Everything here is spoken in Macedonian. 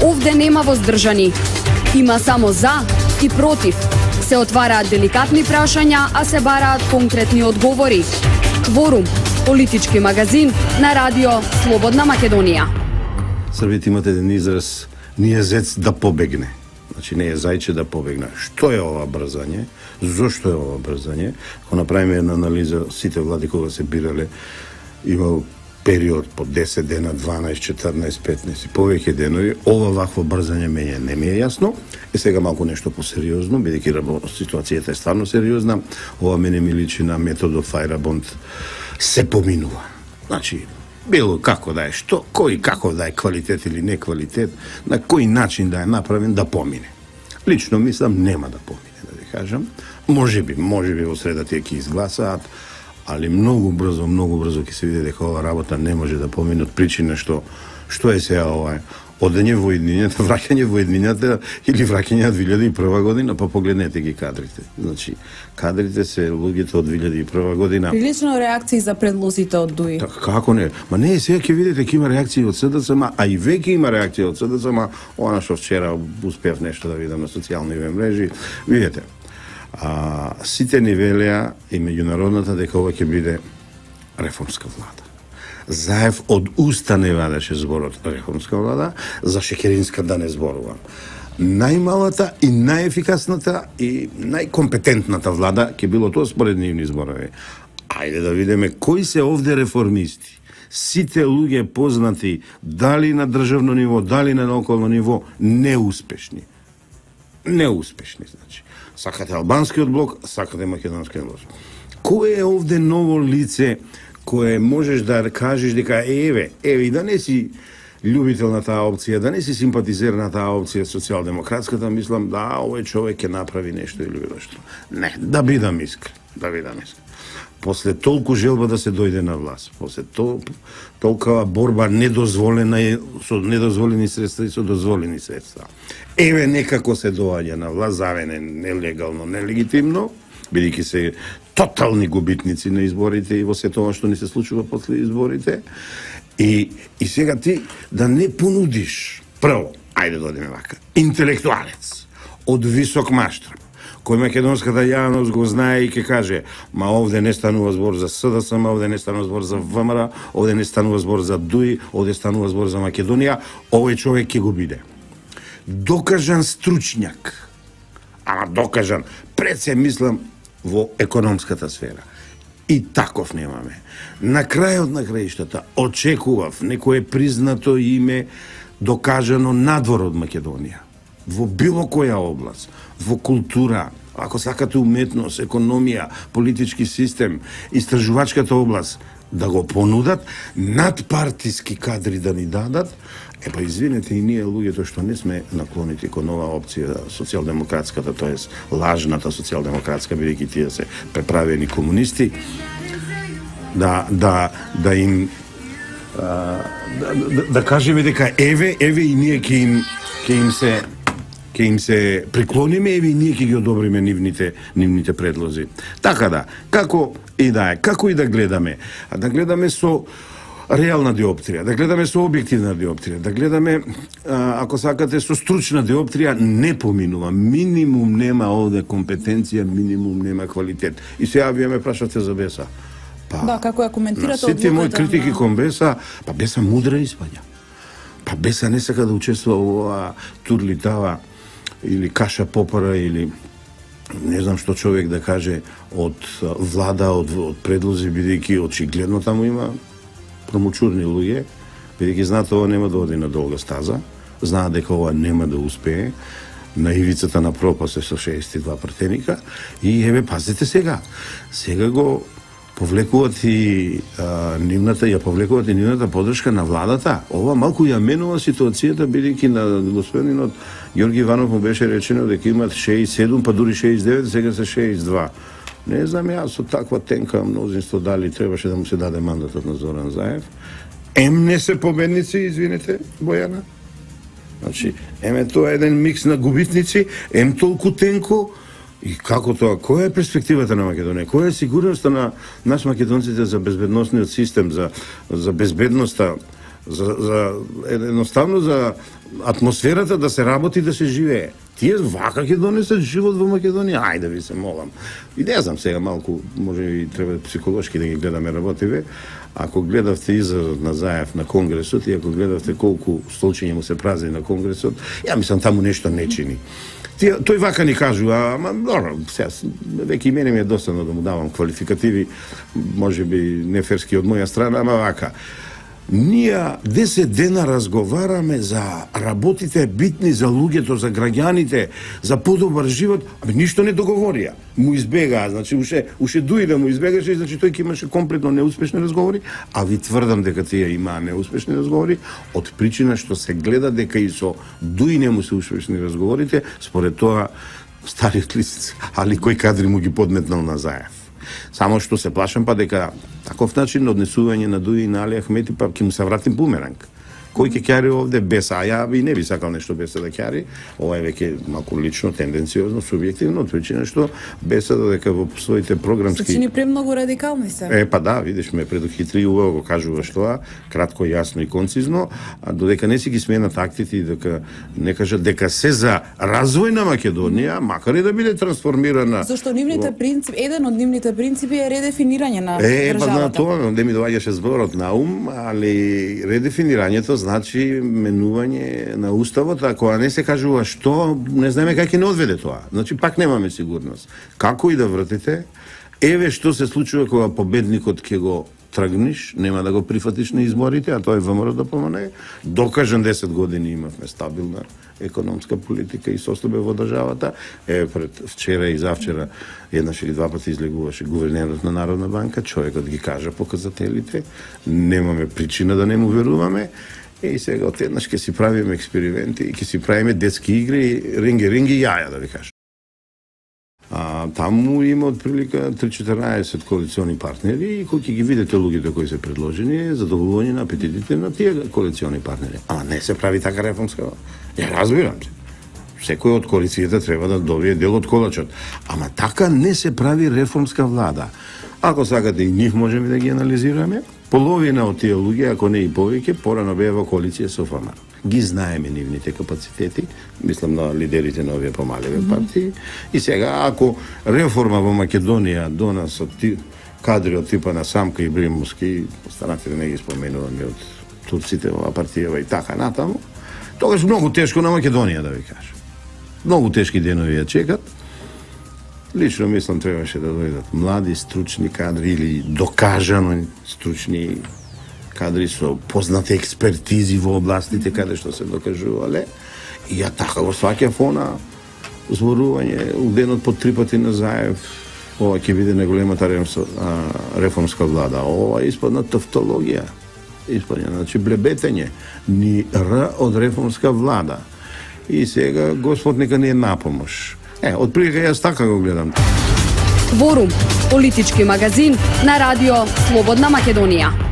Овде нема воздржани. Има само за и против. Се отвараат деликатни прашања, а се бараат конкретни одговори. Кворум, политички магазин на радио Слободна Македонија. Србите имат еден израз: ние зец да побегне. Значи не е зајче да побегне. Што е ова брзање? Зошто е ова брзање? Ако направиме една анализа, сите влади кога се бирале, имал период по 10 дена, 12, 14, 15 и повеќе денови. Ова вакво брзање мене не ми е јасно. И сега малку нешто посериозно, бидејќи ситуацијата е стварно сериозна. Ова мене ми личи на методот Фајрабонд се поминува. Значи, било како да е, што, кој како да е квалитет или не квалитет, на кој начин да е направен да помине. Лично мислам нема да помине, да ви кажам. Може би во среда тие ќе изгласаат, али многу брзо ќе се види дека ова работа не може да помине од причина што е сега ова одење во иднината, враќање во иднината или враќање од 2001 година, па погледнете ги кадрите. Значи, кадрите се луѓето од 2001 година. Прилично реакции за предлозите од ДУИ. Како не? Ма не, сега ќе видите ќе има реакции од СДСМ, а и веќе има реакции од СДСМ, она што вчера успеав нешто да видам на социјални мрежи. Видете, сите ни велеа и меѓународната дека ова ќе биде реформска влада. Заев од уста не вадеше зборот реформска влада, за Шекеринска да не зборувам. Најмалата и најефикасната и најкомпетентната влада ќе било тоа според нивни зборови. Ајде да видиме кои се овде реформисти. Сите луѓе познати, дали на државно ниво, дали на околно ниво, неуспешни. Неуспешни, значи. Сакате албанскиот блок, сакате македонскиот блок. Кој е овде ново лице кое можеш да кажеш дека еве и да не си љубител на таа опција, да не си симпатизер на таа опција социјалдемократската, мислам да овој човек ќе направи нешто или било што. Не, да бидам искрен. После толку желба да се дојде на власт, после толкова борба недозволена со недозволени средства и со дозволени средства. Еве некако се доаѓа на власт, завене нелегално, нелегитимно, бидејќи се тотални губитници на изборите и во се тоа што ни се случува после изборите. И сега ти да не понудиш, прво, ајде додеме вака, интелектуалец од висок маштаб, кој македонската јавност го знае и ќе каже, ма овде не станува збор за СДСМ, овде не станува збор за ВМРО, овде не станува збор за ДУИ, овде станува збор за Македонија, овој човек ќе го биде. Докажан стручњак, ама докажан, пред се мислам во економската сфера. И таков немаме. На крајот на краиштата очекував некое признато име докажано надвор од Македонија. Во било која област, во култура, ако сакате уметност, економија, политички систем, истражувачката област, да го понудат, надпартиски кадри да ни дадат, па извинете и ние луѓето што не сме наклонити кон оваа опција социјалдемократската, тоест лажната социјалдемократска, бидејќи тие се преправени комунисти, да им да кажеме дека еве и ние ќе им се преклониме, еве и ние ќе ги одобриме нивните предлози. Така да, како и да гледаме, да гледаме со реална диоптрија, да гледаме со објективна диоптрија, да гледаме, ако сакате, со стручна диоптрија, не поминува. Минимум нема овде компетенција, минимум нема квалитет. И сега вие ме прашате за Беса. Да, како ја коментирате одлуката? Сите мои критики кон Беса, Беса мудра испаѓа. Беса не сака да учествува во ова турлитава или каша попара или не знам што човек да каже од влада, од предлози, бидејќи очигледно таму има промучурни луѓе, бидејќи знаат ова нема да оди на долга стаза, знаат дека ова нема да успее, на ивицата на пропаст е со 62 пратеника и еве пазите сега го повлекуваат и нивната поддршка на владата. Ова малку ја менува ситуацијата, бидејќи на господинот Ѓорги Иванов му беше речено дека имат 67, па дури 69, сега се 62. Не знам јас со таква тенка мнозинство дали требаше да му се даде мандатот на Зоран Заев. Не се победници, извинете, Бојана. Значи, тоа е еден микс на губитници, толку тенко. И како тоа? Која е перспективата на Македонија? Која е сигурноста на нас македонците за безбедносниот систем, за безбедноста едноставно за атмосферата да се работи, да се живее. Тие вака ќе донесат живот во Македонија, ајде ви се молам. И не знам сега малку, може и треба психолошки да ги гледаме работиве. Ако гледавте изразот на Заев на Конгресот и ако гледавте колку столчиња му се празни на Конгресот, ја мислам таму нешто не чини. Тој вака ни кажува, ама добро, сега веќе и мене ми е досадно да му давам квалификативи, можеби неферски од моја страна, ама вака. Ние 10 дена разговараме за работите битни за луѓето, за граѓаните, за подобар живот, ами ништо не договорија. Му избегаа, значи уше дуи да му избегаше, значи тој ќе имаше комплетно неуспешни разговори, а ви тврдам дека тие имаа неуспешни разговори од причина што се гледа дека и со дуи не му се успешни разговорите, според тоа стариот лист, али кој кадри му ги подметнал на Заев. Само што се плашам па дека таков начин на однесување на Дуи и на Али Ахмети па ќе му се врати бумеранг. Кој ќе ќари овде без, а ја би не би сакал нешто без да ќари. Ова е веќе малку лично, тенденциозно, субјективно, од причина што беса додека во своите програмски... Се чини премногу радикални се. Па да, видиш ме, предухитри убаво го кажуваш тоа, кратко, јасно и концизно, а додека не си ги сменат актите и дека не кажат дека се за развој на Македонија, макар и да биде трансформирана... Зашто нивните принципи, еден од нивните принципи е редефинирање на државата. Па на тоа, не ми доаѓаше зборот на ум, али редефинирањето значи менување на уставот, а кога не се кажува што, не знаеме како ќе не одведе тоа. Значи пак немаме сигурност. Како и да вртите, еве што се случува кога победникот ќе го тргниш, нема да го прифатиш на изборите, а тоа е ВМРО да помане. Докажан 10 години имавме стабилна економска политика и состојба во државата. Пред вчера и завчера еднаш или два пати излегуваше гувернерот на Народна банка, човекот ги кажа показателите, немаме причина да не му веруваме. И сега отеднаш ќе си правиме експерименти и ќе си правиме детски игри, ринги јаја, да ви кажам. Таму има отприлика 3-14 коалициони партнери и кои ќе ги видите луѓето кои се предложени, задоволување на апетитите на тие коалициони партнери. Ама не се прави така реформска. Ја разбирам се. Секој од коалицијата треба да добие дел од колачот. Ама така не се прави реформска влада. Ако сакате и нив можеме да ги анализираме, половина од тие луѓе, ако не и повеќе, порано беа во коалиција со ФМ. Ги знаеме нивните капацитети, мислам на лидерите на овие помаливе партии. И сега, ако реформа во Македонија донесат кадри од типа на Самка и Бримовски, останатите не ги споменуваме од турците во партијава и така натаму, тогаш многу тешко на Македонија, да ви кажам. Многу тешки денови ја чекат. Лично мислам требаше да дојдат млади, стручни кадри или докажано стручни кадри со познати експертизи во областите каде што се докажувале. И ја така го сваќав она зборување у денот по 3 пати на Заев. Ова ќе биде најголемата реформска влада. Ова испадна тавтологија. Испадна, значи блебетење. Ни Р од реформска влада. И сега Господ нека не е напомош. Отприлика јас така го гледам. Кворум, политички магазин на радио Слободна Македонија.